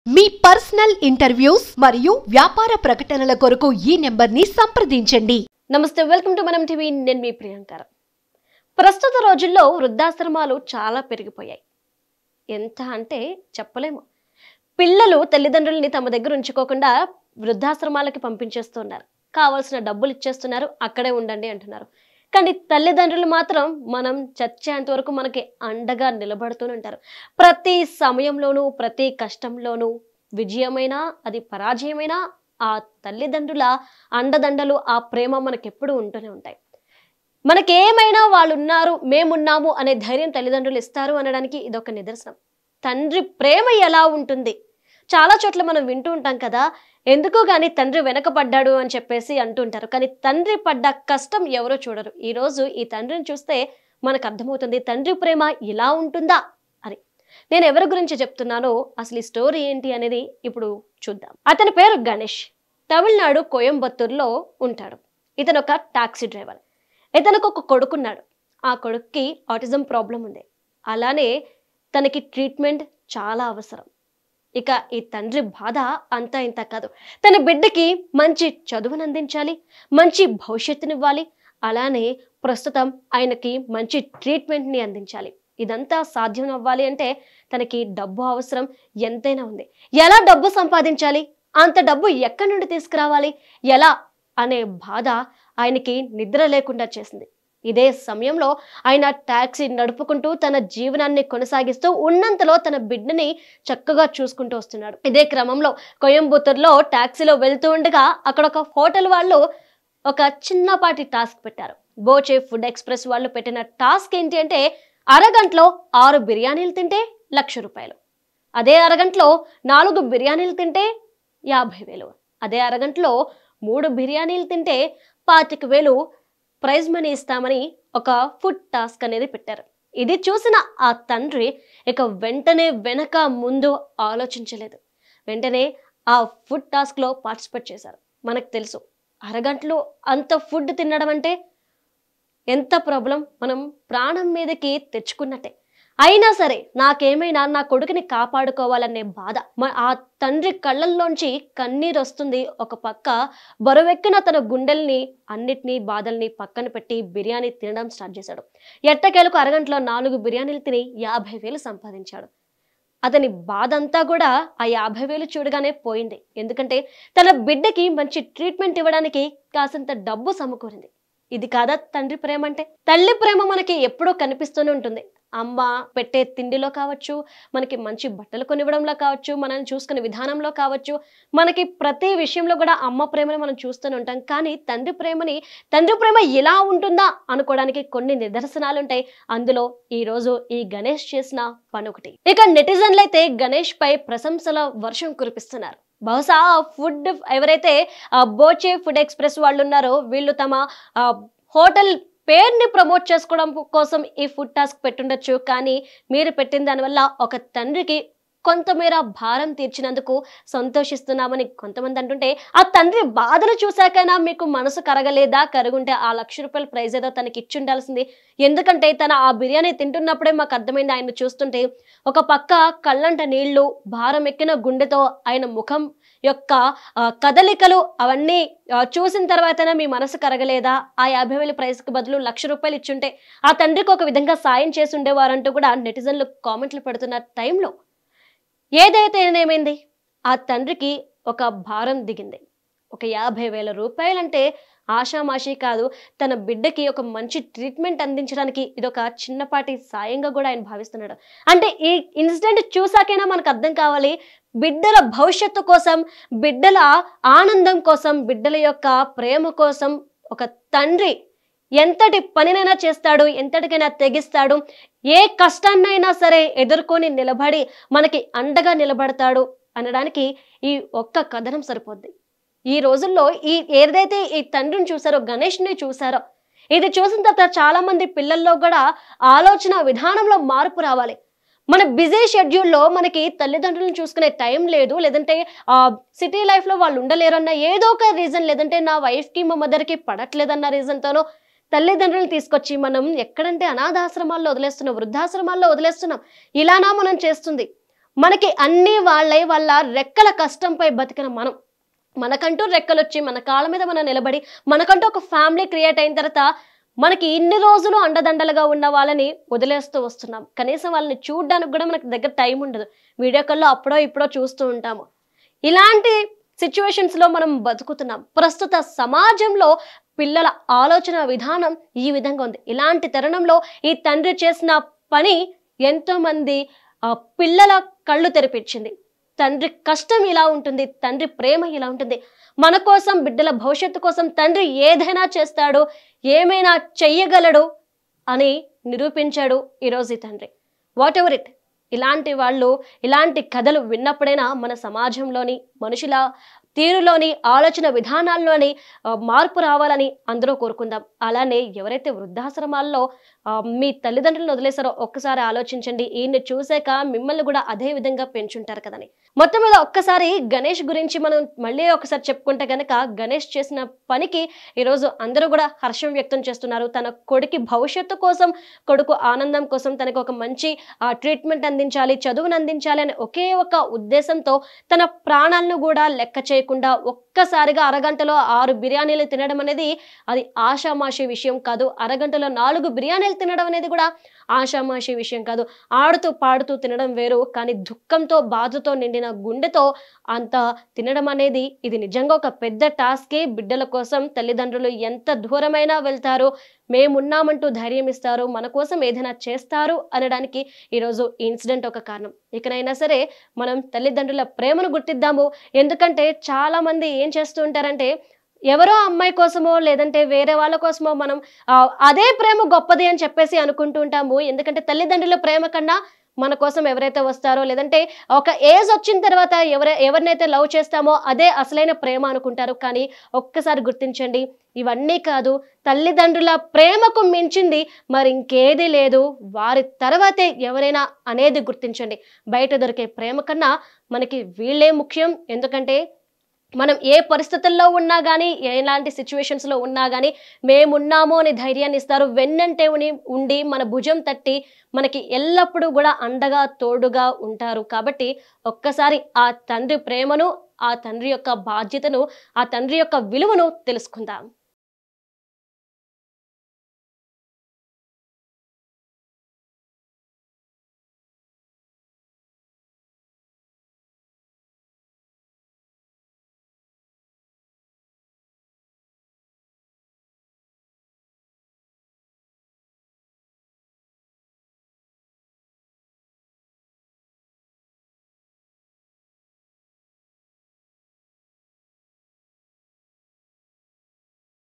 మీ personal interviews మరియు వ్యాపార ప్రకటనల కొరకు ఈ నెంబర్ని సంప్రదించండి. నమస్తే, వెల్కమ్ టు మనం టీవీ. నేను మీ ప్రియాంక. ప్రస్తుత రోజుల్లో వృద్ధాశ్రమాలు చాలా పెరిగిపోయాయి. ఎంత అంటే చెప్పలేము. పిల్లలు తల్లిదండ్రుల్ని తమ దగ్గర ఉంచుకోకుండా వృద్ధాశ్రమాలకి పంపించేస్తున్నారు. కావాల్సిన డబ్బులు ఇచ్చేస్తున్నారు, అక్కడే ఉండండి అంటున్నారు. కానీ తల్లిదండ్రులు మాత్రం మనం చచ్చేంత వరకు మనకి అండగా నిలబడుతూనే ఉంటారు. ప్రతి సమయంలోనూ, ప్రతి కష్టంలోనూ, విజయమైనా అది పరాజయమైనా ఆ తల్లిదండ్రుల అండదండలు, ఆ ప్రేమ మనకెప్పుడు ఉంటూనే ఉంటాయి. మనకేమైనా వాళ్ళు ఉన్నారు, మేమున్నాము అనే ధైర్యం తల్లిదండ్రులు ఇస్తారు అనడానికి ఇదొక నిదర్శనం. తండ్రి ప్రేమ ఎలా ఉంటుంది? చాలా చోట్ల మనం వింటూ ఉంటాం కదా, ఎందుకో కానీ తండ్రి వెనకపడ్డాడు అని చెప్పేసి అంటుంటారు. కానీ తండ్రి పడ్డ కష్టం ఎవరో చూడరు. ఈరోజు ఈ తండ్రిని చూస్తే మనకు అర్థమవుతుంది తండ్రి ప్రేమ ఇలా ఉంటుందా అని. నేను ఎవరి గురించి చెప్తున్నానో, అసలు ఈ స్టోరీ ఏంటి అనేది ఇప్పుడు చూద్దాం. అతని పేరు గణేష్. తమిళనాడు కోయంబత్తూరులో ఉంటాడు. ఇతను ఒక టాక్సీ డ్రైవర్. ఇతనికి ఒక కొడుకున్నాడు. ఆ కొడుక్కి ఆటిజం ప్రాబ్లం ఉంది. అలానే తనకి ట్రీట్మెంట్ చాలా అవసరం. ఇక ఈ తండ్రి బాధ అంతా ఇంత కాదు. తన బిడ్డకి మంచి చదువును అందించాలి, మంచి భవిష్యత్తునివ్వాలి, అలానే ప్రస్తుతం ఆయనకి మంచి ట్రీట్మెంట్ని అందించాలి. ఇదంతా సాధ్యం అవ్వాలి అంటే తనకి డబ్బు అవసరం ఎంతైనా ఉంది. ఎలా డబ్బు సంపాదించాలి, అంత డబ్బు ఎక్కడి నుండి తీసుకురావాలి, ఎలా అనే బాధ ఆయనకి నిద్ర లేకుండా చేసింది. ఇదే సమయంలో ఆయన టాక్సీ నడుపుకుంటూ తన జీవనాన్ని కొనసాగిస్తూ ఉన్నంతలో తన బిడ్డని చక్కగా చూసుకుంటూ వస్తున్నాడు. ఇదే క్రమంలో కోయంబత్తూరులో టాక్సీలో వెళ్తూ ఉండగా అక్కడ ఒక హోటల్ వాళ్ళు ఒక చిన్నపాటి టాస్క్ పెట్టారు. బోచే ఫుడ్ ఎక్స్ప్రెస్ వాళ్ళు పెట్టిన టాస్క్ ఏంటి అంటే, అరగంటలో 6 బిర్యానీలు తింటే 1,00,000 రూపాయలు. అదే అరగంటలో 4 బిర్యానీలు తింటే 50,000. అదే అరగంటలో 3 బిర్యానీలు తింటే 25,000 ప్రైజ్ మనీ ఇస్తామని ఒక ఫుడ్ టాస్క్ అనేది పెట్టారు. ఇది చూసిన ఆ తండ్రి ఇక వెంటనే వెనక ముందు ఆలోచించలేదు. వెంటనే ఆ ఫుడ్ టాస్క్లో పార్టిసిపేట్ చేశారు. మనకు తెలుసు, అరగంటలో అంత ఫుడ్ తినడం అంటే ఎంత ప్రాబ్లం, మనం ప్రాణం మీదకి తెచ్చుకున్నట్టే. అయినా సరే నాకేమైనా నా కొడుకుని కాపాడుకోవాలనే బాధ. ఆ తండ్రి కళ్ళల్లోంచి కన్నీరు వస్తుంది. ఒక పక్క బరువెక్కిన తన గుండెల్ని అన్నిటినీ బాధల్ని పక్కన పెట్టి బిర్యానీ తినడం స్టార్ట్ చేశాడు. ఎట్టకేలకు అరగంటలో 4 బిర్యానీలు తిని 50,000 సంపాదించాడు. అతని బాధ అంతా కూడా ఆ 50,000 చూడగానే పోయింది. ఎందుకంటే తన బిడ్డకి మంచి ట్రీట్మెంట్ ఇవ్వడానికి కాసంత డబ్బు సమకూరింది. ఇది కాదా తండ్రి ప్రేమ అంటే? తల్లి ప్రేమ మనకి ఎప్పుడూ కనిపిస్తూనే ఉంటుంది. అమ్మ పెట్టే తిండిలో కావచ్చు, మనకి మంచి బట్టలు కొనివ్వడంలో కావచ్చు, మనల్ని చూసుకునే విధానంలో కావచ్చు, మనకి ప్రతి విషయంలో కూడా అమ్మ ప్రేమని మనం చూస్తూనే ఉంటాం. కానీ తండ్రి ప్రేమ ఇలా ఉంటుందా అనుకోవడానికి కొన్ని నిదర్శనాలు ఉంటాయి. అందులో ఈరోజు ఈ గణేష్ చేసిన పని ఒకటి. ఇక నెటిజన్లు అయితే గణేష్ పై ప్రశంసల వర్షం కురిపిస్తున్నారు. బహుశా ఫుడ్ ఎవరైతే బోచే ఫుడ్ ఎక్స్ప్రెస్ వాళ్ళు ఉన్నారో, వీళ్ళు తమ హోటల్ పేరుని ప్రమోట్ చేసుకోవడం కోసం ఈ ఫుడ్ టాస్క్ పెట్టుండొచ్చు. కానీ మీరు పెట్టిన దానివల్ల ఒక తండ్రికి కొంతమేర భారం తీర్చినందుకు సంతోషిస్తున్నామని కొంతమంది అంటుంటే, ఆ తండ్రి బాధలు చూశాకైనా మీకు మనసు కరగలేదా? కరుగుంటే ఆ 1,00,000 రూపాయల ప్రైజ్ ఏదో తనకి ఇచ్చి ఉండాల్సింది. ఎందుకంటే తన ఆ బిర్యానీ తింటున్నప్పుడే మాకు అర్థమైంది ఆయన చూస్తుంటే. ఒక పక్క కళ్ళంట నీళ్లు, భారం ఎక్కిన గుండెతో ఆయన ముఖం యొక్క కదలికలు అవన్నీ చూసిన తర్వాతనే మీ మనసు కరగలేదా? ఆ 50,000 ప్రైజ్కి బదులు 1,00,000 రూపాయలు ఇచ్చుంటే ఆ తండ్రికి ఒక విధంగా సాయం చేసి ఉండేవారంటూ కూడా నెటిజన్లు కామెంట్లు పెడుతున్న టైంలో ఏదైతే ఏమైంది, ఆ తండ్రికి ఒక భారం దిగింది. ఒక 50,000 రూపాయలంటే ఆషామాషి కాదు. తన బిడ్డకి ఒక మంచి ట్రీట్మెంట్ అందించడానికి ఇదొక చిన్నపాటి సాయంగా కూడా ఆయన భావిస్తున్నాడు. అంటే ఈ ఇన్సిడెంట్ చూసాకైనా మనకు అర్థం కావాలి, బిడ్డల భవిష్యత్తు కోసం, బిడ్డల ఆనందం కోసం, బిడ్డల యొక్క ప్రేమ కోసం ఒక తండ్రి ఎంతటి పనినైనా చేస్తాడు, ఎంతటికైనా తెగిస్తాడు, ఏ కష్టాన్నైనా సరే ఎదుర్కొని నిలబడి మనకి అండగా నిలబడతాడు అనడానికి ఈ ఒక్క కథనం సరిపోద్ది. ఈ రోజుల్లో ఏదైతే ఈ తండ్రిని చూసారో, గణేష్ని చూసారో, ఇది చూసిన తర్వాత చాలా మంది పిల్లల్లో కూడా ఆలోచన విధానంలో మార్పు రావాలి. మన బిజీ షెడ్యూల్లో మనకి తల్లిదండ్రులను చూసుకునే టైం లేదు, లేదంటే సిటీ లైఫ్లో వాళ్ళు ఉండలేరన్న ఏదో ఒక రీజన్, లేదంటే నా వైఫ్కి మా మదర్కి పడట్లేదన్న రీజన్తోనో తల్లిదండ్రులను తీసుకొచ్చి మనం ఎక్కడంటే అనాథాశ్రమాల్లో వదిలేస్తున్నాం, వృద్ధాశ్రమాల్లో వదిలేస్తున్నాం. ఇలానా మనం చేస్తుంది? మనకి అన్ని వాళ్ళ రెక్కల కష్టంపై బతికిన మనకంటూ రెక్కలు వచ్చి మన కాళ్ళ మీద మనం నిలబడి మనకంటూ ఒక ఫ్యామిలీ క్రియేట్ అయిన తర్వాత మనకి ఇన్ని రోజులు అండదండలుగా ఉన్న వాళ్ళని వదిలేస్తూ వస్తున్నాం. కనీసం వాళ్ళని చూడడానికి కూడా మనకి దగ్గర టైం ఉండదు. వీడియో కాల్లో అప్పుడో ఇప్పుడో చూస్తూ ఉంటాము. ఇలాంటి సిచ్యువేషన్స్ లో మనం బతుకుతున్నాం. ప్రస్తుత సమాజంలో పిల్లల ఆలోచన విధానం ఈ విధంగా ఉంది. ఇలాంటి తరుణంలో ఈ తండ్రి చేసిన పని ఎంతో మంది పిల్లల కళ్ళు తెరిపించింది. తండ్రి కష్టం ఇలా ఉంటుంది, తండ్రి ప్రేమ ఇలా ఉంటుంది. మన కోసం, బిడ్డల భవిష్యత్తు కోసం తండ్రి ఏదైనా చేస్తాడు, ఏమైనా చెయ్యగలడు అని నిరూపించాడు ఈరోజు ఈ తండ్రి. వాట్ ఎవర్ ఇట్, ఇలాంటి కథలు విన్నప్పుడైనా మన సమాజంలోని మనుషుల తీరులోని ఆలోచన విధానాల్లోని మార్పు రావాలని అందరూ కోరుకుందాం. అలానే ఎవరైతే వృద్ధాశ్రమాల్లో మీ తల్లిదండ్రులను వదిలేసారో ఒక్కసారి ఆలోచించండి. ఈయన్ని చూసాక మిమ్మల్ని కూడా అదే విధంగా పెంచుంటారు కదని. మొత్తం మీద ఒక్కసారి గణేష్ గురించి మనం మళ్ళీ ఒకసారి చెప్పుకుంటే గనక, గణేష్ చేసిన పనికి ఈరోజు అందరూ కూడా హర్షం వ్యక్తం చేస్తున్నారు. తన కొడుకు భవిష్యత్తు కోసం, కొడుకు ఆనందం కోసం తనకు ఒక మంచి ట్రీట్మెంట్ అందించాలి, చదువును అందించాలి అనే ఒకే ఒక ఉద్దేశంతో తన ప్రాణాలను కూడా లెక్క చేయకుండా ఒక్కసారిగా అరగంటలో 6 బిర్యానీలు తినడం అనేది అది ఆషామాషి విషయం కాదు. అరగంటలో 4 బిర్యానీలు తినడం అనేది కూడా ఆషామాషి విషయం కాదు. ఆడుతూ పాడుతూ తినడం వేరు, కానీ దుఃఖంతో, బాధతో నిండిన గుండెతో అంత తినడం అనేది ఇది నిజంగా ఒక పెద్ద టాస్కే. బిడ్డల కోసం తల్లిదండ్రులు ఎంత దూరమైనా వెళ్తారు, మేమున్నామంటూ ధైర్యం ఇస్తారు, మన కోసం ఏదైనా చేస్తారు అనడానికి ఈరోజు ఈ ఇన్సిడెంట్ ఒక కారణం. ఇకనైనా సరే మనం తల్లిదండ్రుల ప్రేమను గుర్తిద్దాము. ఎందుకంటే చాలా మంది ఏం చేస్తూ ఉంటారంటే, ఎవరో అమ్మాయి కోసమో లేదంటే వేరే వాళ్ళ కోసమో మనం అదే ప్రేమ గొప్పది అని చెప్పేసి అనుకుంటూ ఉంటాము. ఎందుకంటే తల్లిదండ్రుల ప్రేమ కన్నా మన కోసం ఎవరైతే వస్తారో, లేదంటే ఒక ఏజ్ వచ్చిన తర్వాత ఎవరినైతే లవ్ చేస్తామో అదే అసలైన ప్రేమ అనుకుంటారు. కానీ ఒక్కసారి గుర్తించండి, ఇవన్నీ కాదు. తల్లిదండ్రుల ప్రేమకు మించింది మరి ఇంకేది లేదు. వారి తర్వాతే ఎవరైనా అనేది గుర్తించండి. బయట దొరికే ప్రేమ కన్నా మనకి వీళ్ళే ముఖ్యం. ఎందుకంటే మనం ఏ పరిస్థితుల్లో ఉన్నా కానీ, ఎలాంటి సిచ్యువేషన్స్లో ఉన్నా కానీ మేమున్నాము అని ధైర్యాన్ని ఇస్తారు. వెన్నంటే ఉండి మన భుజం తట్టి మనకి ఎల్లప్పుడూ కూడా అండగా తోడుగా ఉంటారు. కాబట్టి ఒక్కసారి ఆ తండ్రి ప్రేమను, ఆ తండ్రి యొక్క బాధ్యతను, ఆ తండ్రి యొక్క విలువను తెలుసుకుందాం.